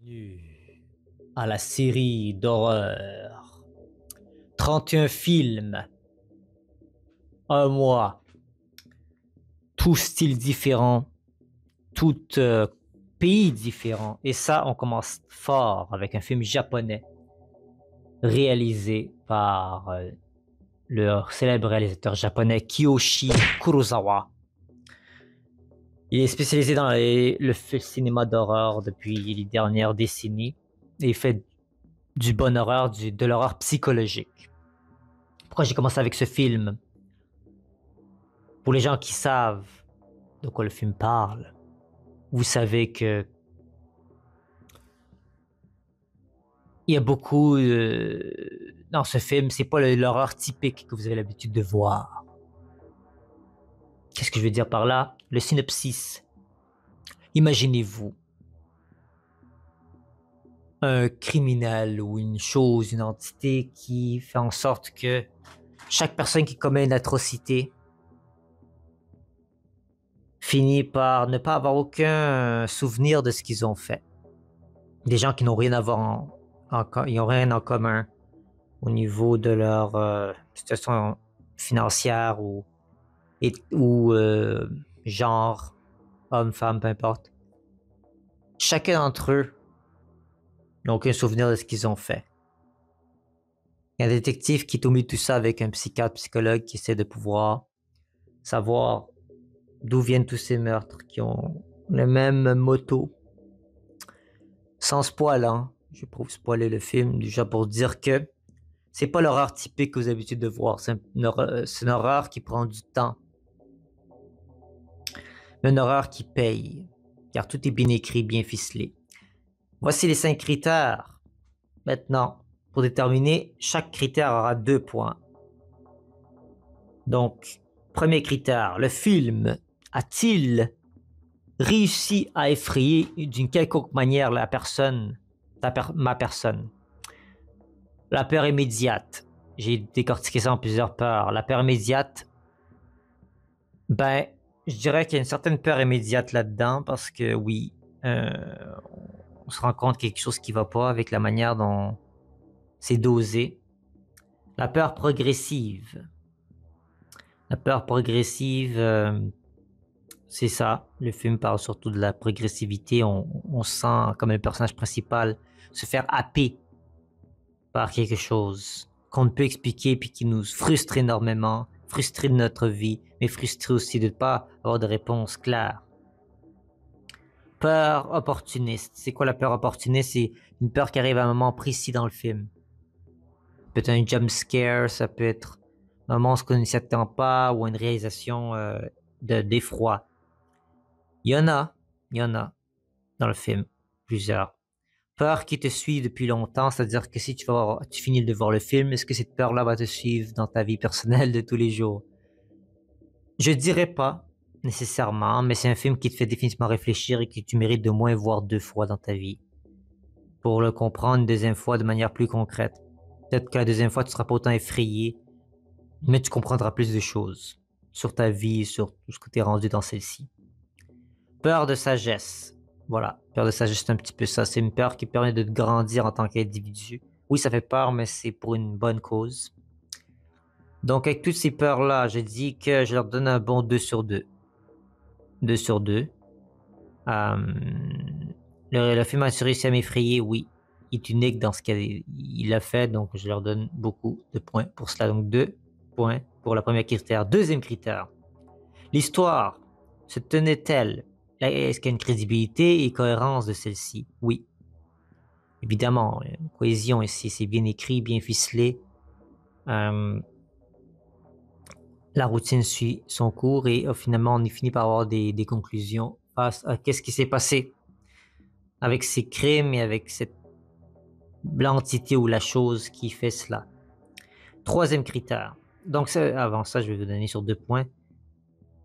Bienvenue à la série d'horreur. 31 films, un mois, tout style différent, tout pays différent. Et ça, on commence fort avec un film japonais réalisé par le célèbre réalisateur japonais Kiyoshi Kurosawa. Il est spécialisé dans le cinéma d'horreur depuis les dernières décennies et il fait du bon horreur, de l'horreur psychologique. Pourquoi j'ai commencé avec ce film? Pour les gens qui savent de quoi le film parle, vous savez que il y a beaucoup dans ce film, c'est pas l'horreur typique que vous avez l'habitude de voir. Qu'est-ce que je veux dire par là? Le synopsis. Imaginez-vous un criminel ou une chose, une entité qui fait en sorte que chaque personne qui commet une atrocité finit par ne pas avoir aucun souvenir de ce qu'ils ont fait. Des gens qui n'ont rien à voir ils n'ont rien en commun au niveau de leur situation financière ou genre, homme, femme, peu importe. Chacun d'entre eux n'a aucun souvenir de ce qu'ils ont fait. Il y a un détective qui est au milieu de tout ça avec un psychiatre, psychologue qui essaie de pouvoir savoir d'où viennent tous ces meurtres qui ont le même motto. Sans spoiler, hein. Je vais pas vous spoiler le film, déjà pour dire que c'est pas l'horreur typique que vous avez l'habitude de voir. C'est une horreur qui prend du temps. Une horreur qui paye, car tout est bien écrit, bien ficelé. Voici les 5 critères. Maintenant, pour déterminer, chaque critère aura 2 points. Donc, premier critère, le film a-t-il réussi à effrayer d'une quelconque manière la personne, ma personne? La peur immédiate. J'ai décortiqué ça en plusieurs peurs. La peur immédiate, ben, je dirais qu'il y a une certaine peur immédiate là-dedans parce que oui, on se rend compte qu'il y a quelque chose qui va pas avec la manière dont c'est dosé. La peur progressive. La peur progressive, c'est ça. Le film parle surtout de la progressivité. On sent comme le personnage principal se faire happer par quelque chose qu'on ne peut expliquer puis qui nous frustre énormément, frustré de notre vie, mais frustré aussi de ne pas avoir de réponse claire. Peur opportuniste. C'est quoi la peur opportuniste? C'est une peur qui arrive à un moment précis dans le film. Ça peut être un jump scare, ça peut être un moment où on ne s'y attend pas ou une réalisation d'effroi. Il y en a dans le film, plusieurs. Peur qui te suit depuis longtemps, c'est-à-dire que si tu finis de voir le film, est-ce que cette peur-là va te suivre dans ta vie personnelle de tous les jours? Je dirais pas nécessairement, mais c'est un film qui te fait définitivement réfléchir et que tu mérites de moins voir 2 fois dans ta vie pour le comprendre une deuxième fois de manière plus concrète. Peut-être que la deuxième fois, tu seras pas autant effrayé, mais tu comprendras plus de choses sur ta vie et sur tout ce que tu es rendu dans celle-ci. Peur de sagesse. Voilà, peur de sagesse, c'est un petit peu ça. C'est une peur qui permet de te grandir en tant qu'individu. Oui, ça fait peur, mais c'est pour une bonne cause. Donc, avec toutes ces peurs-là, j'ai dit que je leur donne un bon 2 sur 2. 2 sur 2. Le film a réussi à m'effrayer, oui. Il est unique dans ce qu'il a fait, donc je leur donne beaucoup de points pour cela. Donc 2 points pour la première critère. Deuxième critère. L'histoire se tenait-elle? Est-ce qu'il y a une crédibilité et cohérence de celle-ci? Oui. Évidemment, il y a une cohésion ici, c'est bien écrit, bien ficelé. La routine suit son cours et finalement on y finit par avoir des conclusions face à qu'est-ce qui s'est passé avec ces crimes et avec cette l'entité ou la chose qui fait cela. Troisième critère. Donc avant ça, je vais vous donner sur 2 points.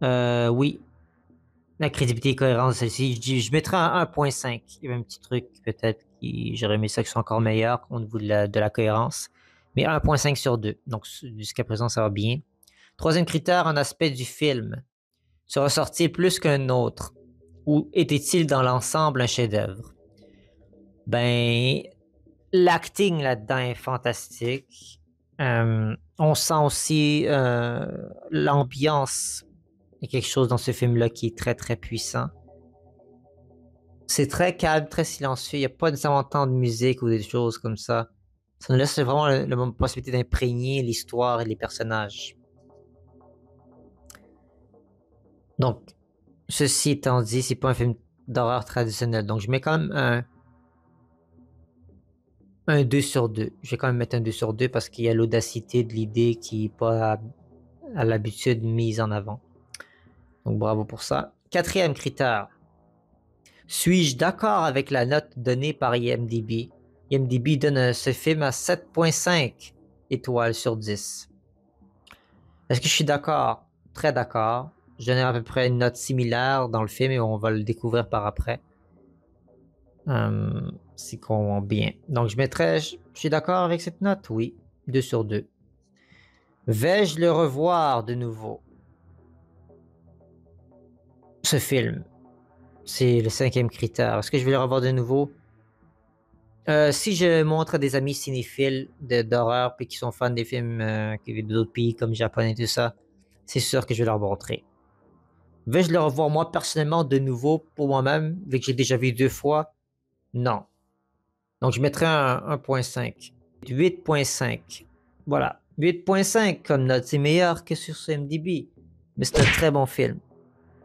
Oui, la crédibilité et cohérence de celle-ci, je mettrai un 1.5. Il y avait un petit truc peut-être qui j'aurais aimé ça qui soit encore meilleur au niveau de la cohérence. Mais 1.5 sur 2. Donc jusqu'à présent, ça va bien. Troisième critère, un aspect du film. Se ressortir plus qu'un autre? Ou était-il dans l'ensemble un chef-d'œuvre? Ben, l'acting là-dedans est fantastique. On sent aussi l'ambiance. Il y a quelque chose dans ce film-là qui est très très puissant. C'est très calme, très silencieux. Il n'y a pas nécessairement tant de musique ou des choses comme ça. Ça nous laisse vraiment la possibilité d'imprégner l'histoire et les personnages. Donc, ceci étant dit, c'est pas un film d'horreur traditionnel. Donc, je mets quand même un 2 sur 2. Je vais quand même mettre un 2 sur 2 parce qu'il y a l'audacité de l'idée qui n'est pas à l'habitude mise en avant. Donc, bravo pour ça. Quatrième critère. Suis-je d'accord avec la note donnée par IMDb? IMDb donne ce film à 7.5 étoiles sur 10. Est-ce que je suis d'accord? Très d'accord. Je donnais à peu près une note similaire dans le film et on va le découvrir par après. C'est qu'on bien. Donc je suis d'accord avec cette note? Oui. 2 sur 2. Vais-je le revoir de nouveau? Ce film. C'est le cinquième critère. Est-ce que je vais le revoir de nouveau? Si je montre à des amis cinéphiles d'horreur puis qui sont fans des films qui viennent d'autres pays comme Japon et tout ça, c'est sûr que je vais leur montrer. Vais-je le revoir moi personnellement de nouveau pour moi-même, vu que j'ai déjà vu 2 fois? Non. Donc je mettrai un 1.5. 8.5. Voilà. 8.5 comme note, c'est meilleur que sur CMDB. Mais c'est un très bon film.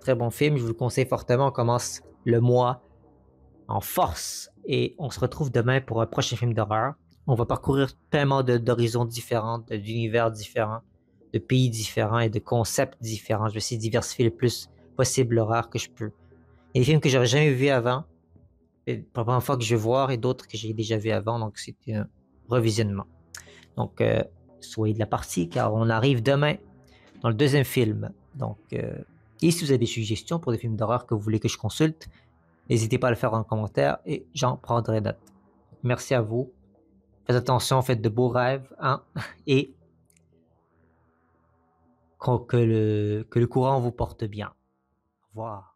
Très bon film, je vous le conseille fortement. On commence le mois en force et on se retrouve demain pour un prochain film d'horreur. On va parcourir tellement d'horizons différents, d'univers différents, de pays différents et de concepts différents. Je vais essayer de diversifier le plus possible l'horreur que je peux. Il y a des films que j'aurais jamais vus avant, et pour la première fois que je vais voir, et d'autres que j'ai déjà vus avant, donc c'est un revisionnement. Donc, soyez de la partie, car on arrive demain dans le deuxième film. Donc, et si vous avez des suggestions pour des films d'horreur que vous voulez que je consulte, n'hésitez pas à le faire en commentaire et j'en prendrai note. Merci à vous. Faites attention, faites de beaux rêves, hein, et que le courant vous porte bien. Au revoir.